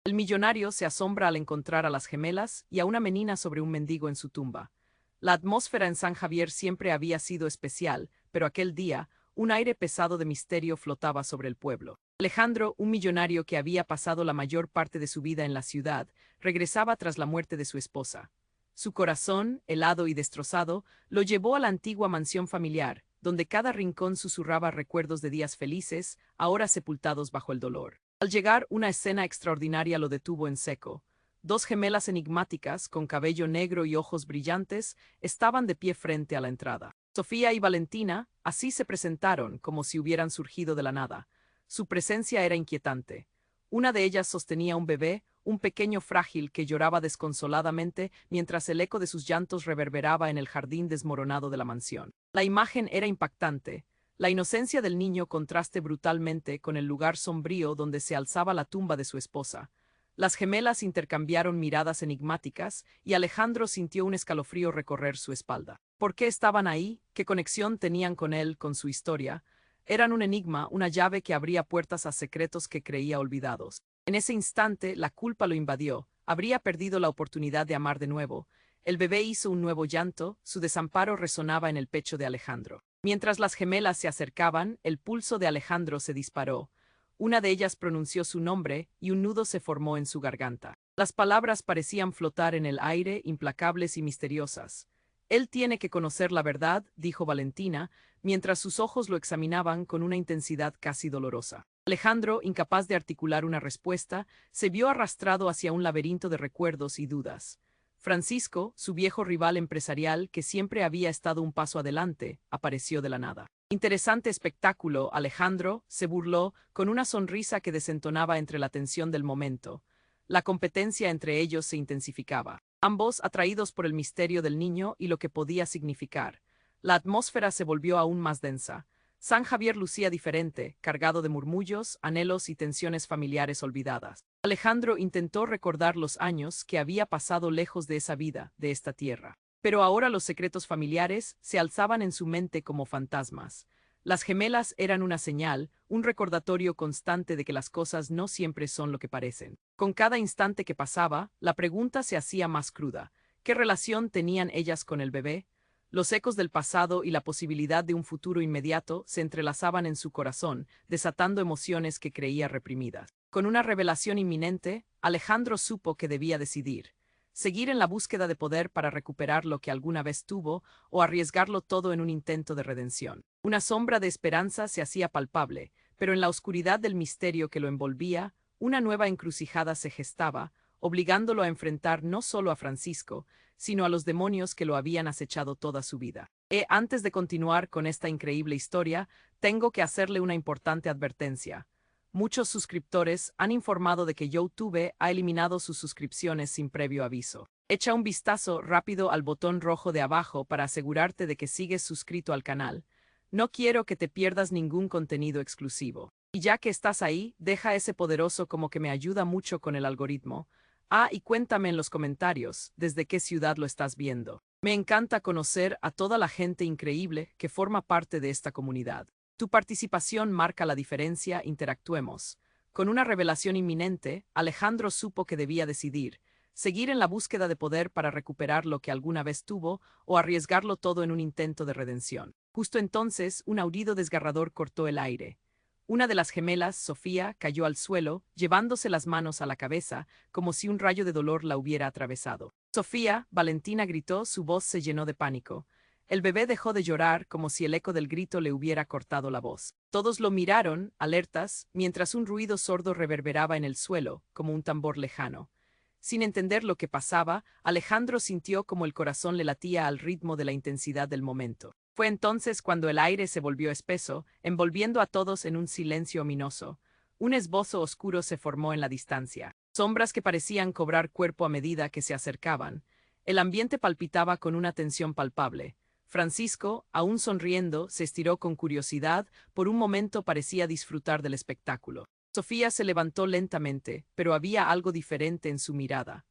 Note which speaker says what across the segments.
Speaker 1: El millonario se asombra al encontrar a las gemelas y a una menina sobre un mendigo en su tumba. La atmósfera en San Javier siempre había sido especial, pero aquel día, un aire pesado de misterio flotaba sobre el pueblo. Alejandro, un millonario que había pasado la mayor parte de su vida en la ciudad, regresaba tras la muerte de su esposa. Su corazón, helado y destrozado, lo llevó a la antigua mansión familiar, donde cada rincón susurraba recuerdos de días felices, ahora sepultados bajo el dolor. Al llegar, una escena extraordinaria lo detuvo en seco. Dos gemelas enigmáticas, con cabello negro y ojos brillantes, estaban de pie frente a la entrada. Sofía y Valentina, así se presentaron, como si hubieran surgido de la nada. Su presencia era inquietante. Una de ellas sostenía un bebé, un pequeño frágil que lloraba desconsoladamente mientras el eco de sus llantos reverberaba en el jardín desmoronado de la mansión. La imagen era impactante. La inocencia del niño contraste brutalmente con el lugar sombrío donde se alzaba la tumba de su esposa. Las gemelas intercambiaron miradas enigmáticas y Alejandro sintió un escalofrío recorrer su espalda. ¿Por qué estaban ahí? ¿Qué conexión tenían con él, con su historia? Eran un enigma, una llave que abría puertas a secretos que creía olvidados. En ese instante, la culpa lo invadió. Habría perdido la oportunidad de amar de nuevo. El bebé hizo un nuevo llanto, su desamparo resonaba en el pecho de Alejandro. Mientras las gemelas se acercaban, el pulso de Alejandro se disparó. Una de ellas pronunció su nombre y un nudo se formó en su garganta. Las palabras parecían flotar en el aire, implacables y misteriosas. Él tiene que conocer la verdad, dijo Valentina, mientras sus ojos lo examinaban con una intensidad casi dolorosa. Alejandro, incapaz de articular una respuesta, se vio arrastrado hacia un laberinto de recuerdos y dudas. Francisco, su viejo rival empresarial, que siempre había estado un paso adelante, apareció de la nada. Interesante espectáculo, Alejandro, se burló, con una sonrisa que desentonaba entre la tensión del momento. La competencia entre ellos se intensificaba. Ambos atraídos por el misterio del niño y lo que podía significar. La atmósfera se volvió aún más densa. San Javier lucía diferente, cargado de murmullos, anhelos y tensiones familiares olvidadas. Alejandro intentó recordar los años que había pasado lejos de esa vida, de esta tierra. Pero ahora los secretos familiares se alzaban en su mente como fantasmas. Las gemelas eran una señal, un recordatorio constante de que las cosas no siempre son lo que parecen. Con cada instante que pasaba, la pregunta se hacía más cruda. ¿Qué relación tenían ellas con el bebé? Los ecos del pasado y la posibilidad de un futuro inmediato se entrelazaban en su corazón, desatando emociones que creía reprimidas. Con una revelación inminente, Alejandro supo que debía decidir. Seguir en la búsqueda de poder para recuperar lo que alguna vez tuvo o arriesgarlo todo en un intento de redención. Una sombra de esperanza se hacía palpable, pero en la oscuridad del misterio que lo envolvía, una nueva encrucijada se gestaba, obligándolo a enfrentar no solo a Francisco, sino a los demonios que lo habían acechado toda su vida. Antes de continuar con esta increíble historia, tengo que hacerle una importante advertencia. Muchos suscriptores han informado de que YouTube ha eliminado sus suscripciones sin previo aviso. Echa un vistazo rápido al botón rojo de abajo para asegurarte de que sigues suscrito al canal. No quiero que te pierdas ningún contenido exclusivo. Y ya que estás ahí, deja ese poderoso como que me ayuda mucho con el algoritmo. Y cuéntame en los comentarios desde qué ciudad lo estás viendo. Me encanta conocer a toda la gente increíble que forma parte de esta comunidad. Tu participación marca la diferencia, interactuemos. Con una revelación inminente, Alejandro supo que debía decidir, seguir en la búsqueda de poder para recuperar lo que alguna vez tuvo o arriesgarlo todo en un intento de redención. Justo entonces, un aullido desgarrador cortó el aire. Una de las gemelas, Sofía, cayó al suelo, llevándose las manos a la cabeza, como si un rayo de dolor la hubiera atravesado. Sofía, Valentina gritó, su voz se llenó de pánico. El bebé dejó de llorar como si el eco del grito le hubiera cortado la voz. Todos lo miraron, alertas, mientras un ruido sordo reverberaba en el suelo, como un tambor lejano. Sin entender lo que pasaba, Alejandro sintió como el corazón le latía al ritmo de la intensidad del momento. Fue entonces cuando el aire se volvió espeso, envolviendo a todos en un silencio ominoso. Un esbozo oscuro se formó en la distancia. Sombras que parecían cobrar cuerpo a medida que se acercaban. El ambiente palpitaba con una tensión palpable. Francisco, aún sonriendo, se estiró con curiosidad, por un momento parecía disfrutar del espectáculo. Sofía se levantó lentamente, pero había algo diferente en su mirada.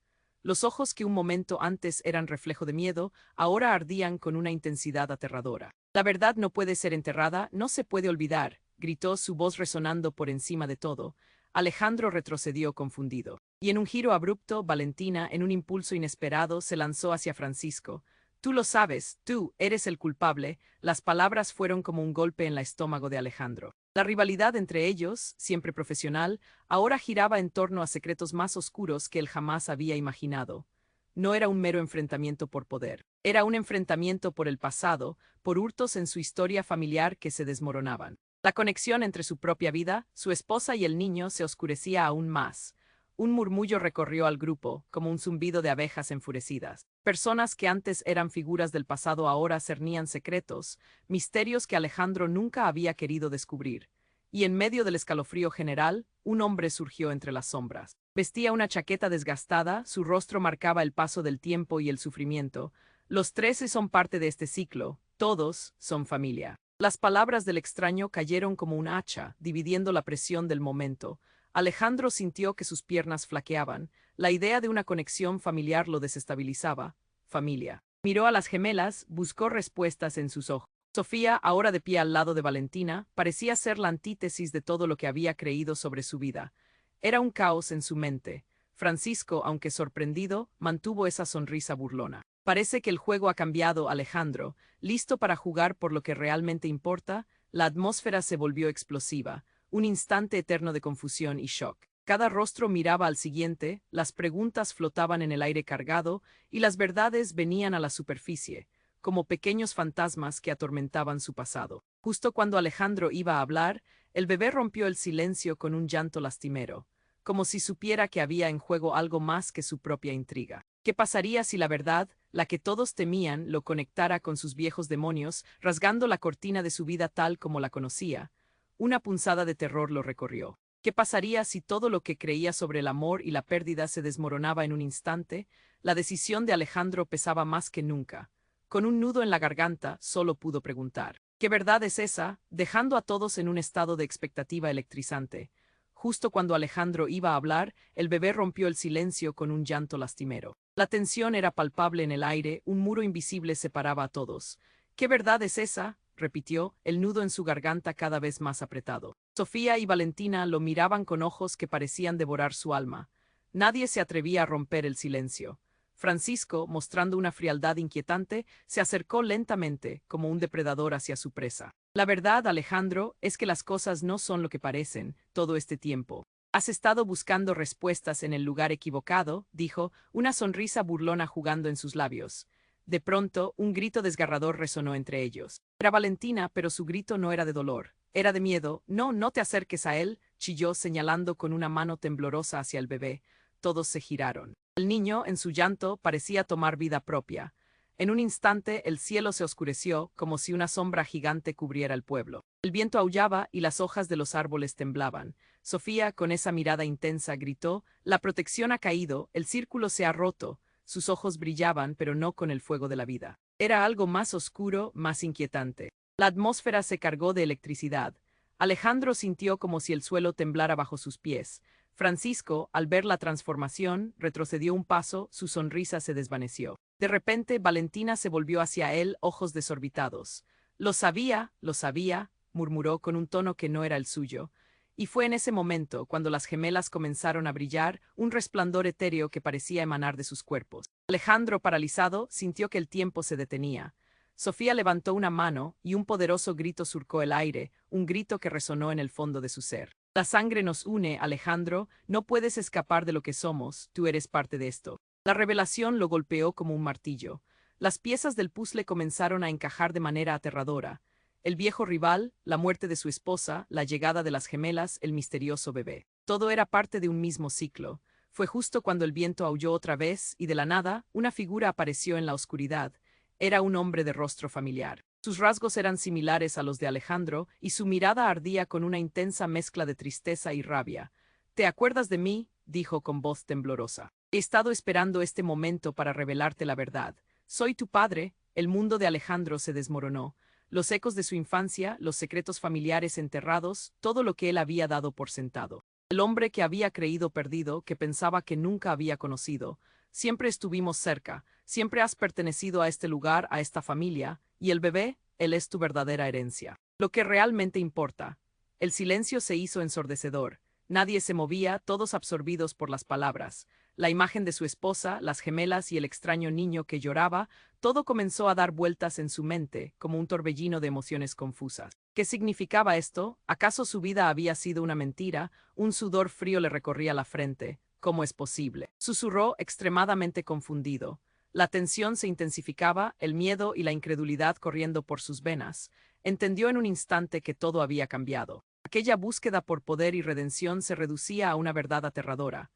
Speaker 1: Los ojos que un momento antes eran reflejo de miedo, ahora ardían con una intensidad aterradora. La verdad no puede ser enterrada, no se puede olvidar, gritó su voz resonando por encima de todo. Alejandro retrocedió confundido. Y en un giro abrupto, Valentina, en un impulso inesperado, se lanzó hacia Francisco. Tú lo sabes, tú eres el culpable. Las palabras fueron como un golpe en el estómago de Alejandro. La rivalidad entre ellos, siempre profesional, ahora giraba en torno a secretos más oscuros que él jamás había imaginado. No era un mero enfrentamiento por poder. Era un enfrentamiento por el pasado, por hurtos en su historia familiar que se desmoronaban. La conexión entre su propia vida, su esposa y el niño se oscurecía aún más. Un murmullo recorrió al grupo, como un zumbido de abejas enfurecidas. Personas que antes eran figuras del pasado ahora cernían secretos, misterios que Alejandro nunca había querido descubrir. Y en medio del escalofrío general, un hombre surgió entre las sombras. Vestía una chaqueta desgastada, su rostro marcaba el paso del tiempo y el sufrimiento. Los 13 son parte de este ciclo, todos son familia. Las palabras del extraño cayeron como un hacha, dividiendo la presión del momento. Alejandro sintió que sus piernas flaqueaban. La idea de una conexión familiar lo desestabilizaba. Familia. Miró a las gemelas, buscó respuestas en sus ojos. Sofía, ahora de pie al lado de Valentina, parecía ser la antítesis de todo lo que había creído sobre su vida. Era un caos en su mente. Francisco, aunque sorprendido, mantuvo esa sonrisa burlona. Parece que el juego ha cambiado, Alejandro. Listo para jugar por lo que realmente importa, la atmósfera se volvió explosiva. Un instante eterno de confusión y shock. Cada rostro miraba al siguiente, las preguntas flotaban en el aire cargado y las verdades venían a la superficie, como pequeños fantasmas que atormentaban su pasado. Justo cuando Alejandro iba a hablar, el bebé rompió el silencio con un llanto lastimero, como si supiera que había en juego algo más que su propia intriga. ¿Qué pasaría si la verdad, la que todos temían, lo conectara con sus viejos demonios, rasgando la cortina de su vida tal como la conocía? Una punzada de terror lo recorrió. ¿Qué pasaría si todo lo que creía sobre el amor y la pérdida se desmoronaba en un instante? La decisión de Alejandro pesaba más que nunca. Con un nudo en la garganta, solo pudo preguntar. ¿Qué verdad es esa? Dejando a todos en un estado de expectativa electrizante. Justo cuando Alejandro iba a hablar, el bebé rompió el silencio con un llanto lastimero. La tensión era palpable en el aire, un muro invisible separaba a todos. ¿Qué verdad es esa? Repitió, el nudo en su garganta cada vez más apretado. Sofía y Valentina lo miraban con ojos que parecían devorar su alma. Nadie se atrevía a romper el silencio. Francisco, mostrando una frialdad inquietante, se acercó lentamente, como un depredador hacia su presa. La verdad, Alejandro, es que las cosas no son lo que parecen, todo este tiempo. Has estado buscando respuestas en el lugar equivocado, dijo, una sonrisa burlona jugando en sus labios. De pronto, un grito desgarrador resonó entre ellos. Era Valentina, pero su grito no era de dolor. Era de miedo. No, no te acerques a él, chilló señalando con una mano temblorosa hacia el bebé. Todos se giraron. El niño, en su llanto, parecía tomar vida propia. En un instante el cielo se oscureció, como si una sombra gigante cubriera el pueblo. El viento aullaba y las hojas de los árboles temblaban. Sofía, con esa mirada intensa, gritó, «La protección ha caído, el círculo se ha roto». Sus ojos brillaban, pero no con el fuego de la vida. Era algo más oscuro, más inquietante. La atmósfera se cargó de electricidad. Alejandro sintió como si el suelo temblara bajo sus pies. Francisco, al ver la transformación, retrocedió un paso, su sonrisa se desvaneció. De repente, Valentina se volvió hacia él, ojos desorbitados. Lo sabía, murmuró con un tono que no era el suyo. Y fue en ese momento, cuando las gemelas comenzaron a brillar, un resplandor etéreo que parecía emanar de sus cuerpos. Alejandro, paralizado, sintió que el tiempo se detenía. Sofía levantó una mano y un poderoso grito surcó el aire, un grito que resonó en el fondo de su ser. La sangre nos une, Alejandro, no puedes escapar de lo que somos, tú eres parte de esto. La revelación lo golpeó como un martillo. Las piezas del puzzle comenzaron a encajar de manera aterradora. El viejo rival, la muerte de su esposa, la llegada de las gemelas, el misterioso bebé. Todo era parte de un mismo ciclo. Fue justo cuando el viento aulló otra vez y de la nada, una figura apareció en la oscuridad. Era un hombre de rostro familiar. Sus rasgos eran similares a los de Alejandro y su mirada ardía con una intensa mezcla de tristeza y rabia. «¿Te acuerdas de mí?», dijo con voz temblorosa. «He estado esperando este momento para revelarte la verdad. Soy tu padre». El mundo de Alejandro se desmoronó. Los ecos de su infancia, los secretos familiares enterrados, todo lo que él había dado por sentado. El hombre que había creído perdido, que pensaba que nunca había conocido. Siempre estuvimos cerca, siempre has pertenecido a este lugar, a esta familia, y el bebé, él es tu verdadera herencia. Lo que realmente importa. El silencio se hizo ensordecedor. Nadie se movía, todos absorbidos por las palabras. La imagen de su esposa, las gemelas y el extraño niño que lloraba, todo comenzó a dar vueltas en su mente, como un torbellino de emociones confusas. ¿Qué significaba esto? ¿Acaso su vida había sido una mentira? Un sudor frío le recorría la frente. ¿Cómo es posible? Susurró, extremadamente confundido. La tensión se intensificaba, el miedo y la incredulidad corriendo por sus venas. Entendió en un instante que todo había cambiado. Aquella búsqueda por poder y redención se reducía a una verdad aterradora.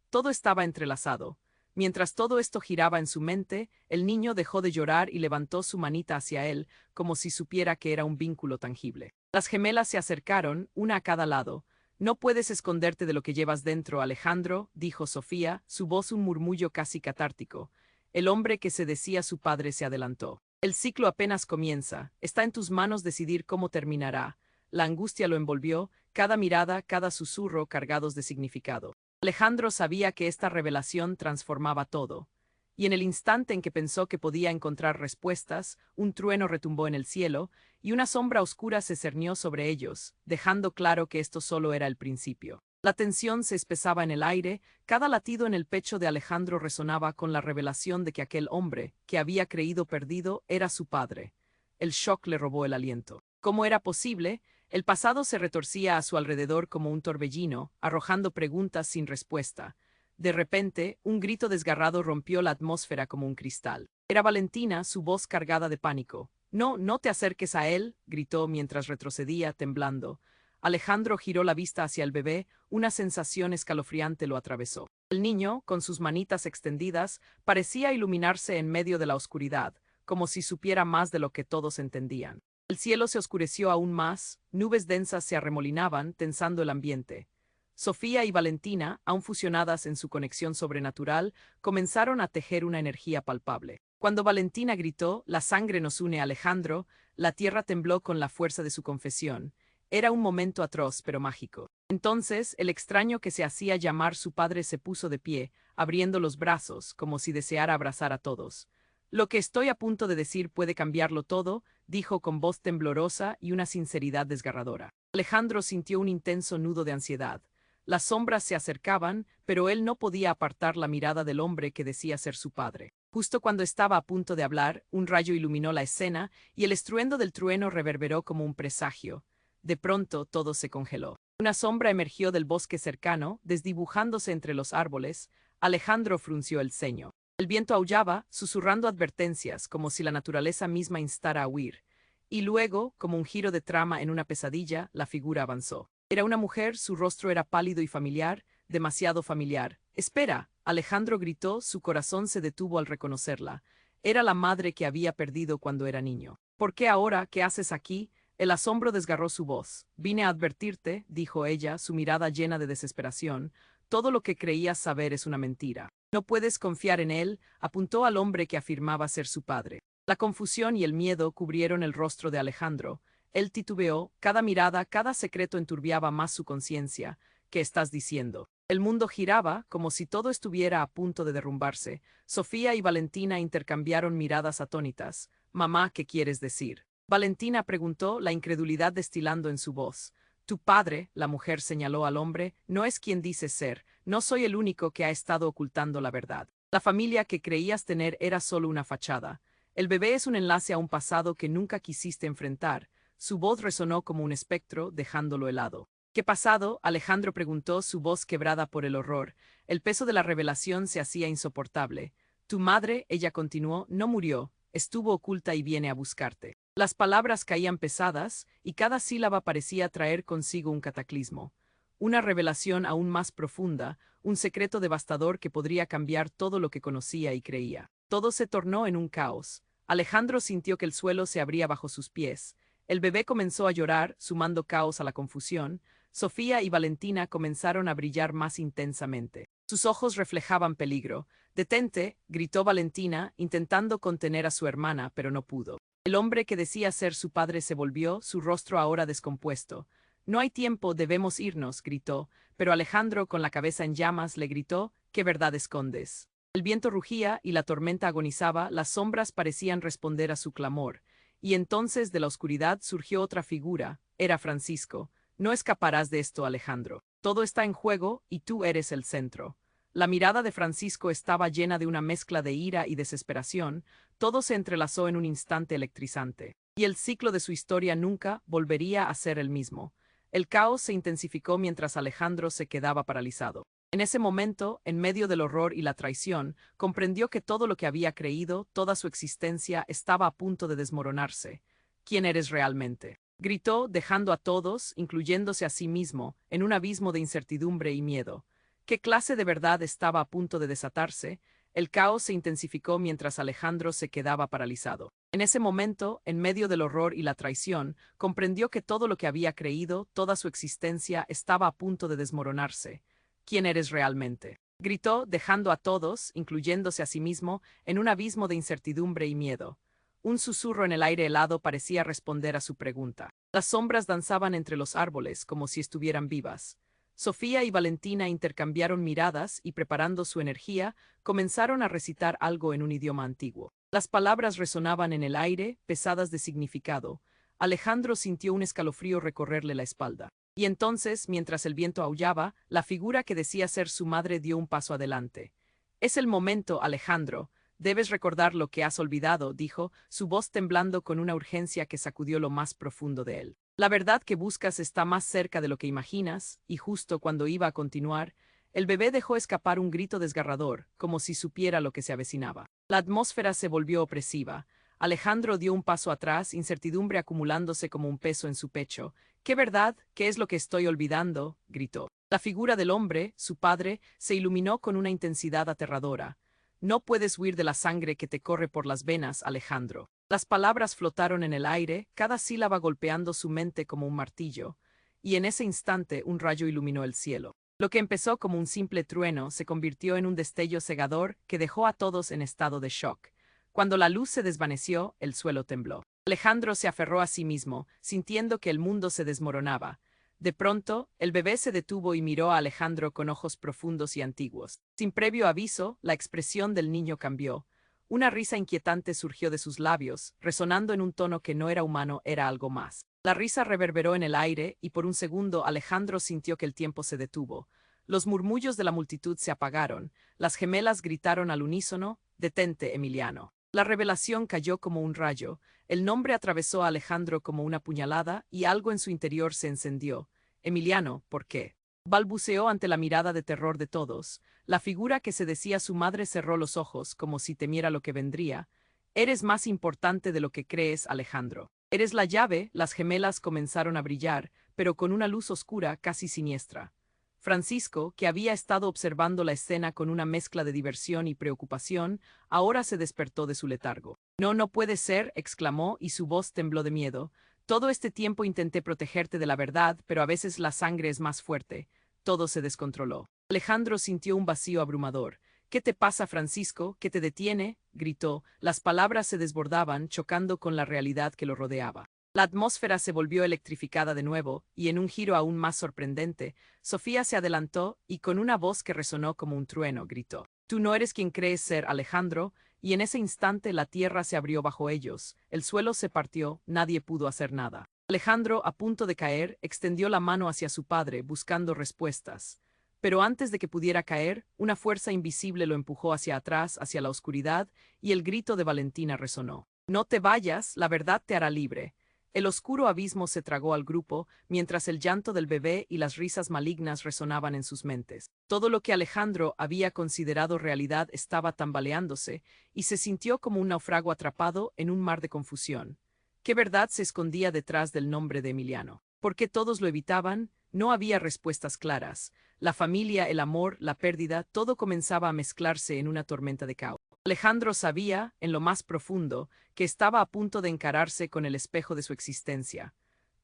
Speaker 1: Todo estaba entrelazado. Mientras todo esto giraba en su mente, el niño dejó de llorar y levantó su manita hacia él, como si supiera que era un vínculo tangible. Las gemelas se acercaron, una a cada lado. No puedes esconderte de lo que llevas dentro, Alejandro, dijo Sofía, su voz un murmullo casi catártico. El hombre que se decía su padre se adelantó. El ciclo apenas comienza, está en tus manos decidir cómo terminará. La angustia lo envolvió, cada mirada, cada susurro cargados de significado. Alejandro sabía que esta revelación transformaba todo, y en el instante en que pensó que podía encontrar respuestas, un trueno retumbó en el cielo, y una sombra oscura se cernió sobre ellos, dejando claro que esto solo era el principio. La tensión se espesaba en el aire, cada latido en el pecho de Alejandro resonaba con la revelación de que aquel hombre, que había creído perdido, era su padre. El shock le robó el aliento. ¿Cómo era posible? El pasado se retorcía a su alrededor como un torbellino, arrojando preguntas sin respuesta. De repente, un grito desgarrado rompió la atmósfera como un cristal. Era Valentina, su voz cargada de pánico. No, no te acerques a él, gritó mientras retrocedía, temblando. Alejandro giró la vista hacia el bebé, una sensación escalofriante lo atravesó. El niño, con sus manitas extendidas, parecía iluminarse en medio de la oscuridad, como si supiera más de lo que todos entendían. El cielo se oscureció aún más, nubes densas se arremolinaban, tensando el ambiente. Sofía y Valentina, aún fusionadas en su conexión sobrenatural, comenzaron a tejer una energía palpable. Cuando Valentina gritó, «La sangre nos une, Alejandro», la tierra tembló con la fuerza de su confesión. Era un momento atroz, pero mágico. Entonces, el extraño que se hacía llamar su padre se puso de pie, abriendo los brazos, como si deseara abrazar a todos. «Lo que estoy a punto de decir puede cambiarlo todo», dijo con voz temblorosa y una sinceridad desgarradora. Alejandro sintió un intenso nudo de ansiedad. Las sombras se acercaban, pero él no podía apartar la mirada del hombre que decía ser su padre. Justo cuando estaba a punto de hablar, un rayo iluminó la escena y el estruendo del trueno reverberó como un presagio. De pronto todo se congeló. Una sombra emergió del bosque cercano, desdibujándose entre los árboles. Alejandro frunció el ceño. El viento aullaba, susurrando advertencias, como si la naturaleza misma instara a huir. Y luego, como un giro de trama en una pesadilla, la figura avanzó. Era una mujer, su rostro era pálido y familiar, demasiado familiar. «Espera», Alejandro gritó, su corazón se detuvo al reconocerla. Era la madre que había perdido cuando era niño. «¿Por qué ahora? ¿Qué haces aquí?» El asombro desgarró su voz. «Vine a advertirte», dijo ella, su mirada llena de desesperación. «Todo lo que creías saber es una mentira. No puedes confiar en él», apuntó al hombre que afirmaba ser su padre. La confusión y el miedo cubrieron el rostro de Alejandro. Él titubeó, cada mirada, cada secreto enturbiaba más su conciencia. «¿Qué estás diciendo?» El mundo giraba, como si todo estuviera a punto de derrumbarse. Sofía y Valentina intercambiaron miradas atónitas. «Mamá, ¿qué quieres decir?». Valentina preguntó, la incredulidad destilando en su voz. «Tu padre», la mujer señaló al hombre, «no es quien dice ser. No soy el único que ha estado ocultando la verdad. La familia que creías tener era solo una fachada. El bebé es un enlace a un pasado que nunca quisiste enfrentar». Su voz resonó como un espectro, dejándolo helado. «¿Qué pasado?», Alejandro preguntó, su voz quebrada por el horror. El peso de la revelación se hacía insoportable. «Tu madre», ella continuó, «no murió. Estuvo oculta y viene a buscarte». Las palabras caían pesadas, y cada sílaba parecía traer consigo un cataclismo. Una revelación aún más profunda, un secreto devastador que podría cambiar todo lo que conocía y creía. Todo se tornó en un caos. Alejandro sintió que el suelo se abría bajo sus pies. El bebé comenzó a llorar, sumando caos a la confusión. Sofía y Valentina comenzaron a brillar más intensamente. Sus ojos reflejaban peligro. «Detente», gritó Valentina, intentando contener a su hermana, pero no pudo. El hombre que decía ser su padre se volvió, su rostro ahora descompuesto. «No hay tiempo, debemos irnos», gritó, pero Alejandro, con la cabeza en llamas, le gritó, «¿Qué verdad escondes?». El viento rugía y la tormenta agonizaba, las sombras parecían responder a su clamor. Y entonces de la oscuridad surgió otra figura, era Francisco. «No escaparás de esto, Alejandro». Todo está en juego y tú eres el centro. La mirada de Francisco estaba llena de una mezcla de ira y desesperación, todo se entrelazó en un instante electrizante. Y el ciclo de su historia nunca volvería a ser el mismo. El caos se intensificó mientras Alejandro se quedaba paralizado. En ese momento, en medio del horror y la traición, comprendió que todo lo que había creído, toda su existencia, estaba a punto de desmoronarse. ¿Quién eres realmente? Gritó, dejando a todos, incluyéndose a sí mismo, en un abismo de incertidumbre y miedo. ¿Qué clase de verdad estaba a punto de desatarse? El caos se intensificó mientras Alejandro se quedaba paralizado. En ese momento, en medio del horror y la traición, comprendió que todo lo que había creído, toda su existencia, estaba a punto de desmoronarse. ¿Quién eres realmente? Gritó, dejando a todos, incluyéndose a sí mismo, en un abismo de incertidumbre y miedo. Un susurro en el aire helado parecía responder a su pregunta. Las sombras danzaban entre los árboles como si estuvieran vivas. Sofía y Valentina intercambiaron miradas y, preparando su energía, comenzaron a recitar algo en un idioma antiguo. Las palabras resonaban en el aire, pesadas de significado. Alejandro sintió un escalofrío recorrerle la espalda. Y entonces, mientras el viento aullaba, la figura que decía ser su madre dio un paso adelante. «Es el momento, Alejandro. Debes recordar lo que has olvidado», dijo, su voz temblando con una urgencia que sacudió lo más profundo de él. «La verdad que buscas está más cerca de lo que imaginas», y justo cuando iba a continuar, el bebé dejó escapar un grito desgarrador, como si supiera lo que se avecinaba. La atmósfera se volvió opresiva. Alejandro dio un paso atrás, incertidumbre acumulándose como un peso en su pecho. «¿Qué verdad? ¿Qué es lo que estoy olvidando?», gritó. La figura del hombre, su padre, se iluminó con una intensidad aterradora. «No puedes huir de la sangre que te corre por las venas, Alejandro». Las palabras flotaron en el aire, cada sílaba golpeando su mente como un martillo, y en ese instante un rayo iluminó el cielo. Lo que empezó como un simple trueno se convirtió en un destello cegador que dejó a todos en estado de shock. Cuando la luz se desvaneció, el suelo tembló. Alejandro se aferró a sí mismo, sintiendo que el mundo se desmoronaba. De pronto, el bebé se detuvo y miró a Alejandro con ojos profundos y antiguos. Sin previo aviso, la expresión del niño cambió. Una risa inquietante surgió de sus labios, resonando en un tono que no era humano, era algo más. La risa reverberó en el aire, y por un segundo Alejandro sintió que el tiempo se detuvo. Los murmullos de la multitud se apagaron, las gemelas gritaron al unísono: «Detente, Emiliano». La revelación cayó como un rayo, el nombre atravesó a Alejandro como una puñalada, y algo en su interior se encendió. «Emiliano, ¿por qué?», balbuceó ante la mirada de terror de todos. La figura que se decía su madre cerró los ojos, como si temiera lo que vendría. «Eres más importante de lo que crees, Alejandro. Eres la llave». Las gemelas comenzaron a brillar, pero con una luz oscura, casi siniestra. Francisco, que había estado observando la escena con una mezcla de diversión y preocupación, ahora se despertó de su letargo. «No, no puede ser», exclamó, y su voz tembló de miedo. «Todo este tiempo intenté protegerte de la verdad, pero a veces la sangre es más fuerte». Todo se descontroló. Alejandro sintió un vacío abrumador. «¿Qué te pasa, Francisco? ¿Qué te detiene?», gritó. Las palabras se desbordaban, chocando con la realidad que lo rodeaba. La atmósfera se volvió electrificada de nuevo, y en un giro aún más sorprendente, Sofía se adelantó y con una voz que resonó como un trueno, gritó: «Tú no eres quien crees ser, Alejandro», y en ese instante la tierra se abrió bajo ellos, el suelo se partió, nadie pudo hacer nada. Alejandro, a punto de caer, extendió la mano hacia su padre, buscando respuestas. Pero antes de que pudiera caer, una fuerza invisible lo empujó hacia atrás, hacia la oscuridad, y el grito de Valentina resonó: «No te vayas, la verdad te hará libre». El oscuro abismo se tragó al grupo, mientras el llanto del bebé y las risas malignas resonaban en sus mentes. Todo lo que Alejandro había considerado realidad estaba tambaleándose, y se sintió como un náufrago atrapado en un mar de confusión. ¿Qué verdad se escondía detrás del nombre de Emiliano? ¿Por qué todos lo evitaban? No había respuestas claras. La familia, el amor, la pérdida, todo comenzaba a mezclarse en una tormenta de caos. Alejandro sabía, en lo más profundo, que estaba a punto de encararse con el espejo de su existencia.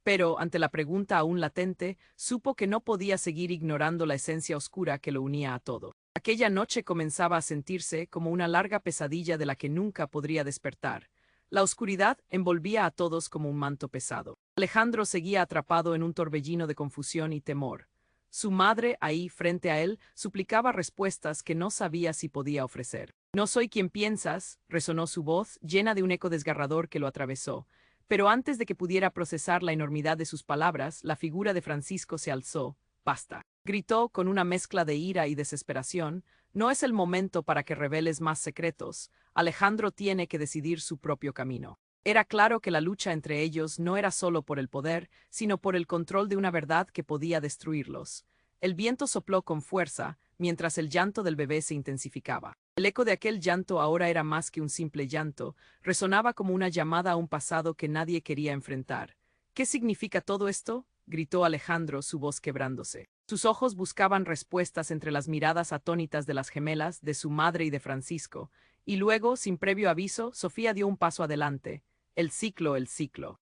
Speaker 1: Pero, ante la pregunta aún latente, supo que no podía seguir ignorando la esencia oscura que lo unía a todo. Aquella noche comenzaba a sentirse como una larga pesadilla de la que nunca podría despertar. La oscuridad envolvía a todos como un manto pesado. Alejandro seguía atrapado en un torbellino de confusión y temor. Su madre, ahí frente a él, suplicaba respuestas que no sabía si podía ofrecer. «No soy quien piensas», resonó su voz, llena de un eco desgarrador que lo atravesó. Pero antes de que pudiera procesar la enormidad de sus palabras, la figura de Francisco se alzó. basta. Gritó con una mezcla de ira y desesperación. No es el momento para que reveles más secretos. Alejandro tiene que decidir su propio camino. Era claro que la lucha entre ellos no era solo por el poder, sino por el control de una verdad que podía destruirlos. El viento sopló con fuerza, mientras el llanto del bebé se intensificaba. El eco de aquel llanto ahora era más que un simple llanto, resonaba como una llamada a un pasado que nadie quería enfrentar. ¿Qué significa todo esto?, gritó Alejandro, su voz quebrándose. Sus ojos buscaban respuestas entre las miradas atónitas de las gemelas, de su madre y de Francisco, y luego, sin previo aviso, Sofía dio un paso adelante. El ciclo.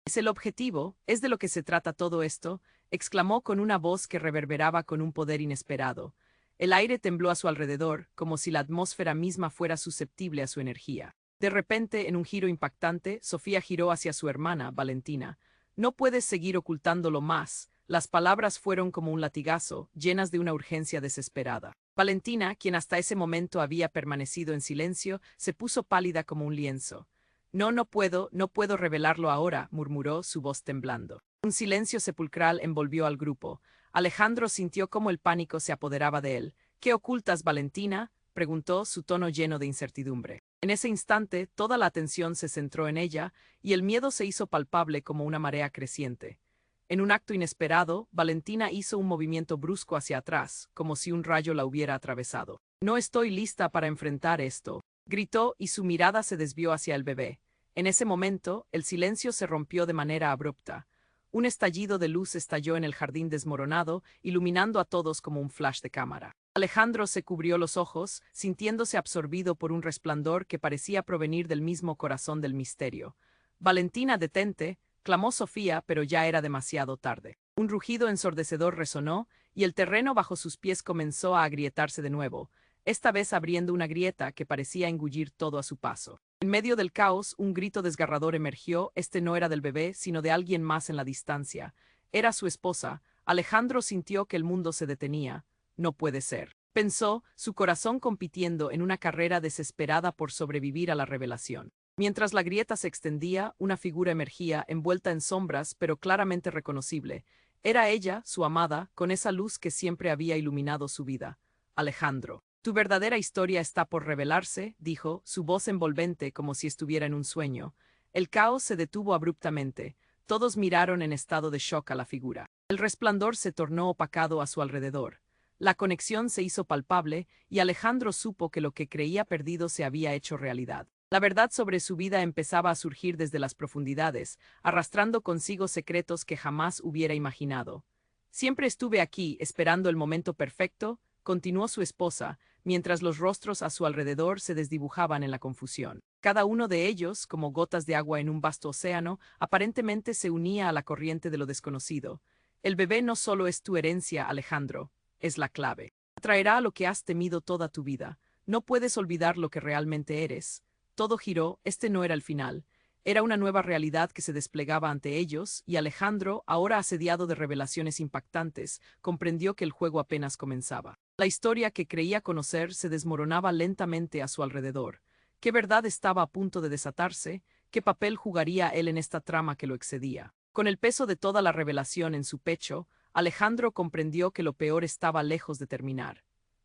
Speaker 1: ¿Es el objetivo? ¿Es de lo que se trata todo esto?, exclamó con una voz que reverberaba con un poder inesperado. El aire tembló a su alrededor, como si la atmósfera misma fuera susceptible a su energía. De repente, en un giro impactante, Sofía giró hacia su hermana, Valentina. No puedes seguir ocultándolo más. Las palabras fueron como un latigazo, llenas de una urgencia desesperada. Valentina, quien hasta ese momento había permanecido en silencio, se puso pálida como un lienzo. No puedo revelarlo ahora, murmuró, su voz temblando. Un silencio sepulcral envolvió al grupo. Alejandro sintió cómo el pánico se apoderaba de él. ¿Qué ocultas, Valentina?, preguntó, su tono lleno de incertidumbre. En ese instante, toda la atención se centró en ella, y el miedo se hizo palpable como una marea creciente. En un acto inesperado, Valentina hizo un movimiento brusco hacia atrás, como si un rayo la hubiera atravesado. No estoy lista para enfrentar esto, gritó, y su mirada se desvió hacia el bebé. En ese momento, el silencio se rompió de manera abrupta. Un estallido de luz estalló en el jardín desmoronado, iluminando a todos como un flash de cámara. Alejandro se cubrió los ojos, sintiéndose absorbido por un resplandor que parecía provenir del mismo corazón del misterio. «Valentina, detente», clamó Sofía, pero ya era demasiado tarde. Un rugido ensordecedor resonó, y el terreno bajo sus pies comenzó a agrietarse de nuevo, esta vez abriendo una grieta que parecía engullir todo a su paso. En medio del caos, un grito desgarrador emergió. Este no era del bebé, sino de alguien más en la distancia. Era su esposa. Alejandro sintió que el mundo se detenía. No puede ser, pensó, su corazón compitiendo en una carrera desesperada por sobrevivir a la revelación. Mientras la grieta se extendía, una figura emergía, envuelta en sombras, pero claramente reconocible. Era ella, su amada, con esa luz que siempre había iluminado su vida. Alejandro. Tu verdadera historia está por revelarse, dijo, su voz envolvente como si estuviera en un sueño. El caos se detuvo abruptamente. Todos miraron en estado de shock a la figura. El resplandor se tornó opacado a su alrededor. La conexión se hizo palpable, y Alejandro supo que lo que creía perdido se había hecho realidad. La verdad sobre su vida empezaba a surgir desde las profundidades, arrastrando consigo secretos que jamás hubiera imaginado. Siempre estuve aquí, esperando el momento perfecto, continuó su esposa, mientras los rostros a su alrededor se desdibujaban en la confusión. Cada uno de ellos, como gotas de agua en un vasto océano, aparentemente se unía a la corriente de lo desconocido. El bebé no solo es tu herencia, Alejandro, es la clave. Traerá a lo que has temido toda tu vida. No puedes olvidar lo que realmente eres. Todo giró, este no era el final. Era una nueva realidad que se desplegaba ante ellos, y Alejandro, ahora asediado de revelaciones impactantes, comprendió que el juego apenas comenzaba. La historia que creía conocer se desmoronaba lentamente a su alrededor. ¿Qué verdad estaba a punto de desatarse? ¿Qué papel jugaría él en esta trama que lo excedía? Con el peso de toda la revelación en su pecho, Alejandro comprendió que lo peor estaba lejos de terminar.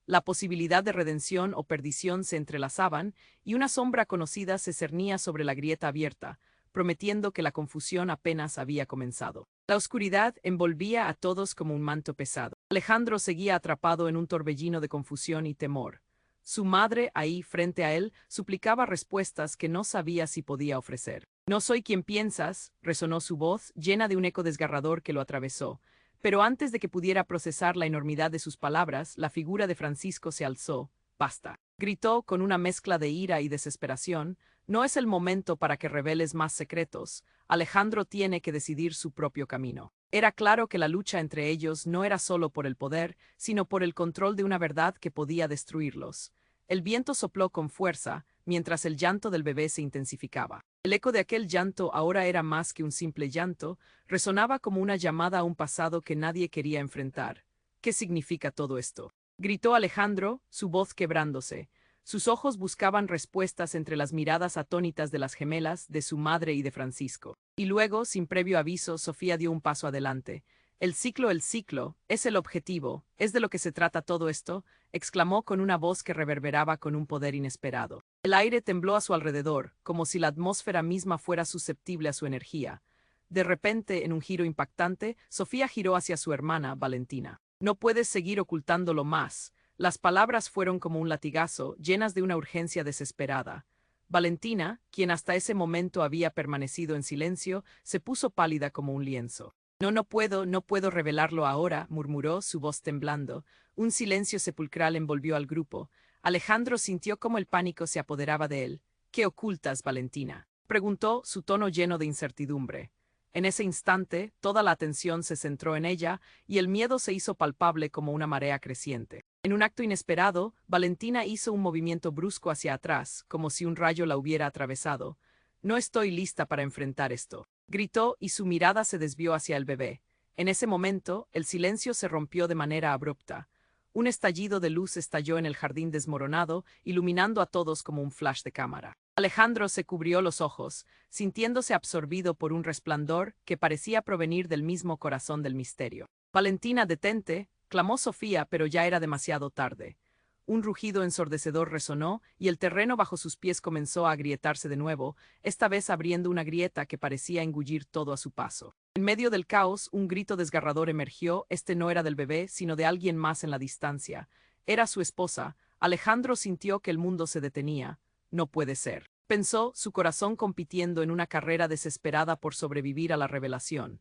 Speaker 1: La posibilidad de redención o perdición se entrelazaban, y una sombra conocida se cernía sobre la grieta abierta, prometiendo que la confusión apenas había comenzado. La oscuridad envolvía a todos como un manto pesado. Alejandro seguía atrapado en un torbellino de confusión y temor. Su madre, ahí frente a él, suplicaba respuestas que no sabía si podía ofrecer. «No soy quien piensas», resonó su voz, llena de un eco desgarrador que lo atravesó. Pero antes de que pudiera procesar la enormidad de sus palabras, la figura de Francisco se alzó. «Basta», gritó con una mezcla de ira y desesperación. «No es el momento para que reveles más secretos. Alejandro tiene que decidir su propio camino». Era claro que la lucha entre ellos no era solo por el poder, sino por el control de una verdad que podía destruirlos. El viento sopló con fuerza, mientras el llanto del bebé se intensificaba. El eco de aquel llanto ahora era más que un simple llanto, resonaba como una llamada a un pasado que nadie quería enfrentar. «¿Qué significa todo esto?», gritó Alejandro, su voz quebrándose. Sus ojos buscaban respuestas entre las miradas atónitas de las gemelas, de su madre y de Francisco. Y luego, sin previo aviso, Sofía dio un paso adelante. el ciclo, es el objetivo, es de lo que se trata todo esto, exclamó con una voz que reverberaba con un poder inesperado. El aire tembló a su alrededor, como si la atmósfera misma fuera susceptible a su energía. De repente, en un giro impactante, Sofía giró hacia su hermana, Valentina. No puedes seguir ocultándolo más. Las palabras fueron como un latigazo, llenas de una urgencia desesperada. Valentina, quien hasta ese momento había permanecido en silencio, se puso pálida como un lienzo. No puedo revelarlo ahora, murmuró, su voz temblando. Un silencio sepulcral envolvió al grupo. Alejandro sintió cómo el pánico se apoderaba de él. ¿Qué ocultas, Valentina?, preguntó, su tono lleno de incertidumbre. En ese instante, toda la atención se centró en ella, y el miedo se hizo palpable como una marea creciente. En un acto inesperado, Valentina hizo un movimiento brusco hacia atrás, como si un rayo la hubiera atravesado. No estoy lista para enfrentar esto, gritó, y su mirada se desvió hacia el bebé. En ese momento, el silencio se rompió de manera abrupta. Un estallido de luz estalló en el jardín desmoronado, iluminando a todos como un flash de cámara. Alejandro se cubrió los ojos, sintiéndose absorbido por un resplandor que parecía provenir del mismo corazón del misterio. Valentina, detente, clamó Sofía, pero ya era demasiado tarde. Un rugido ensordecedor resonó, y el terreno bajo sus pies comenzó a agrietarse de nuevo, esta vez abriendo una grieta que parecía engullir todo a su paso. En medio del caos, un grito desgarrador emergió. Este no era del bebé, sino de alguien más en la distancia. Era su esposa. Alejandro sintió que el mundo se detenía. No puede ser, pensó, su corazón compitiendo en una carrera desesperada por sobrevivir a la revelación.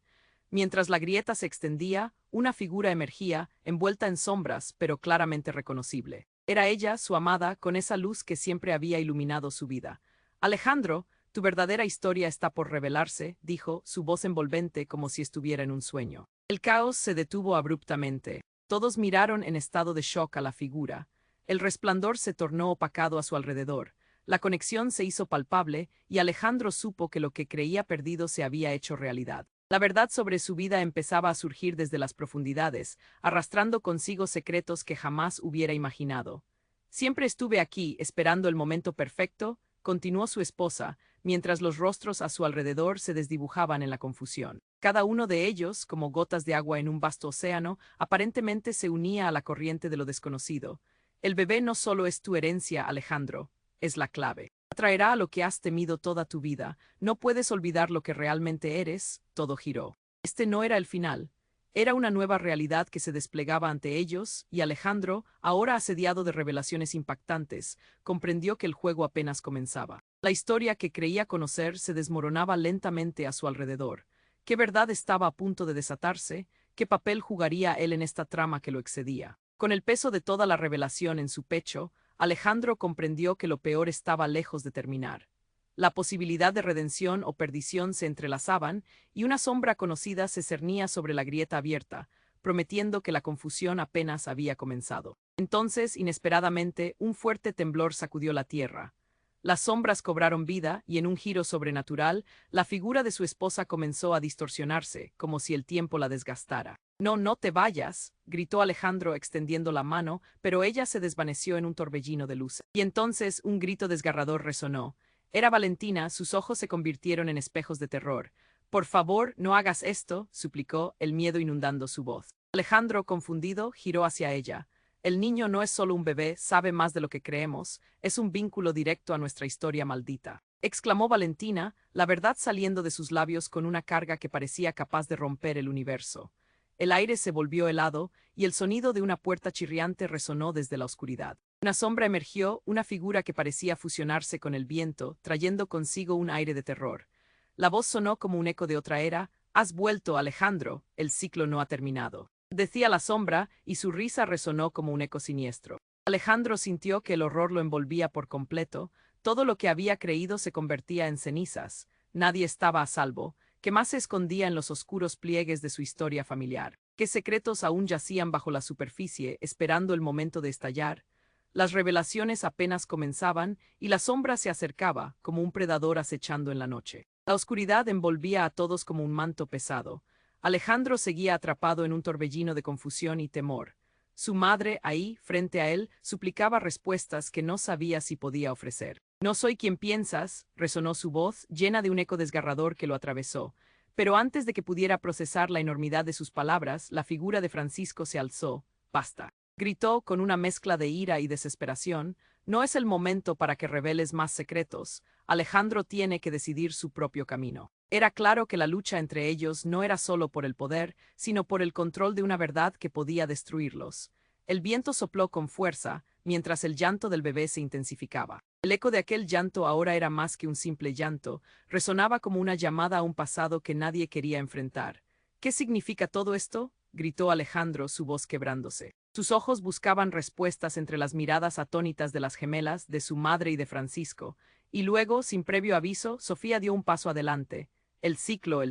Speaker 1: Mientras la grieta se extendía, una figura emergía, envuelta en sombras, pero claramente reconocible. Era ella, su amada, con esa luz que siempre había iluminado su vida. Alejandro, tu verdadera historia está por revelarse, dijo, su voz envolvente como si estuviera en un sueño. El caos se detuvo abruptamente. Todos miraron en estado de shock a la figura. El resplandor se tornó opacado a su alrededor. La conexión se hizo palpable, y Alejandro supo que lo que creía perdido se había hecho realidad. La verdad sobre su vida empezaba a surgir desde las profundidades, arrastrando consigo secretos que jamás hubiera imaginado. Siempre estuve aquí, esperando el momento perfecto, continuó su esposa, mientras los rostros a su alrededor se desdibujaban en la confusión. Cada uno de ellos, como gotas de agua en un vasto océano, aparentemente se unía a la corriente de lo desconocido. El bebé no solo es tu herencia, Alejandro, es la clave. Atraerá a lo que has temido toda tu vida. No puedes olvidar lo que realmente eres. Todo giró. Este no era el final. Era una nueva realidad que se desplegaba ante ellos, y Alejandro, ahora asediado de revelaciones impactantes, comprendió que el juego apenas comenzaba. La historia que creía conocer se desmoronaba lentamente a su alrededor. ¿Qué verdad estaba a punto de desatarse? ¿Qué papel jugaría él en esta trama que lo excedía? Con el peso de toda la revelación en su pecho, Alejandro comprendió que lo peor estaba lejos de terminar. La posibilidad de redención o perdición se entrelazaban, y una sombra conocida se cernía sobre la grieta abierta, prometiendo que la confusión apenas había comenzado. Entonces, inesperadamente, un fuerte temblor sacudió la tierra. Las sombras cobraron vida, y en un giro sobrenatural, la figura de su esposa comenzó a distorsionarse, como si el tiempo la desgastara. No, no te vayas, gritó Alejandro extendiendo la mano, pero ella se desvaneció en un torbellino de luz. Y entonces un grito desgarrador resonó. Era Valentina, sus ojos se convirtieron en espejos de terror. Por favor, no hagas esto, suplicó, el miedo inundando su voz. Alejandro, confundido, giró hacia ella. El niño no es solo un bebé, sabe más de lo que creemos, es un vínculo directo a nuestra historia maldita, exclamó Valentina, la verdad saliendo de sus labios con una carga que parecía capaz de romper el universo. El aire se volvió helado, y el sonido de una puerta chirriante resonó desde la oscuridad. Una sombra emergió, una figura que parecía fusionarse con el viento, trayendo consigo un aire de terror. La voz sonó como un eco de otra era. «Has vuelto, Alejandro, el ciclo no ha terminado», decía la sombra, y su risa resonó como un eco siniestro. Alejandro sintió que el horror lo envolvía por completo, todo lo que había creído se convertía en cenizas, nadie estaba a salvo. ¿Qué más se escondía en los oscuros pliegues de su historia familiar? ¿Qué secretos aún yacían bajo la superficie, esperando el momento de estallar? Las revelaciones apenas comenzaban, y la sombra se acercaba, como un predador acechando en la noche. La oscuridad envolvía a todos como un manto pesado. Alejandro seguía atrapado en un torbellino de confusión y temor. Su madre, ahí, frente a él, suplicaba respuestas que no sabía si podía ofrecer. «No soy quien piensas», resonó su voz, llena de un eco desgarrador que lo atravesó. Pero antes de que pudiera procesar la enormidad de sus palabras, la figura de Francisco se alzó. «Basta», gritó con una mezcla de ira y desesperación. «No es el momento para que reveles más secretos. Alejandro tiene que decidir su propio camino». Era claro que la lucha entre ellos no era solo por el poder, sino por el control de una verdad que podía destruirlos. El viento sopló con fuerza, mientras el llanto del bebé se intensificaba. El eco de aquel llanto ahora era más que un simple llanto, resonaba como una llamada a un pasado que nadie quería enfrentar. «¿Qué significa todo esto?», gritó Alejandro, su voz quebrándose. Sus ojos buscaban respuestas entre las miradas atónitas de las gemelas, de su madre y de Francisco, y luego, sin previo aviso, Sofía dio un paso adelante. «El ciclo.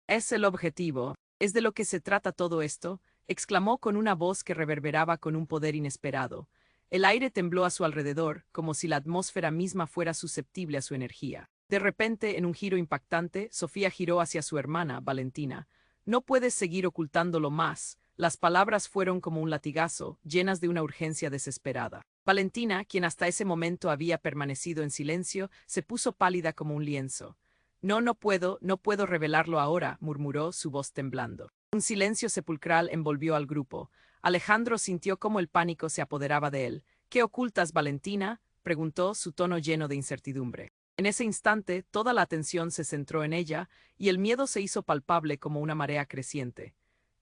Speaker 1: Es el objetivo. ¿Es de lo que se trata todo esto?», exclamó con una voz que reverberaba con un poder inesperado. El aire tembló a su alrededor, como si la atmósfera misma fuera susceptible a su energía. De repente, en un giro impactante, Sofía giró hacia su hermana, Valentina. «No puedes seguir ocultándolo más». Las palabras fueron como un latigazo, llenas de una urgencia desesperada. Valentina, quien hasta ese momento había permanecido en silencio, se puso pálida como un lienzo. No puedo revelarlo ahora», murmuró, su voz temblando. Un silencio sepulcral envolvió al grupo. Alejandro sintió cómo el pánico se apoderaba de él. «¿Qué ocultas, Valentina?», preguntó, su tono lleno de incertidumbre. En ese instante, toda la atención se centró en ella, y el miedo se hizo palpable como una marea creciente.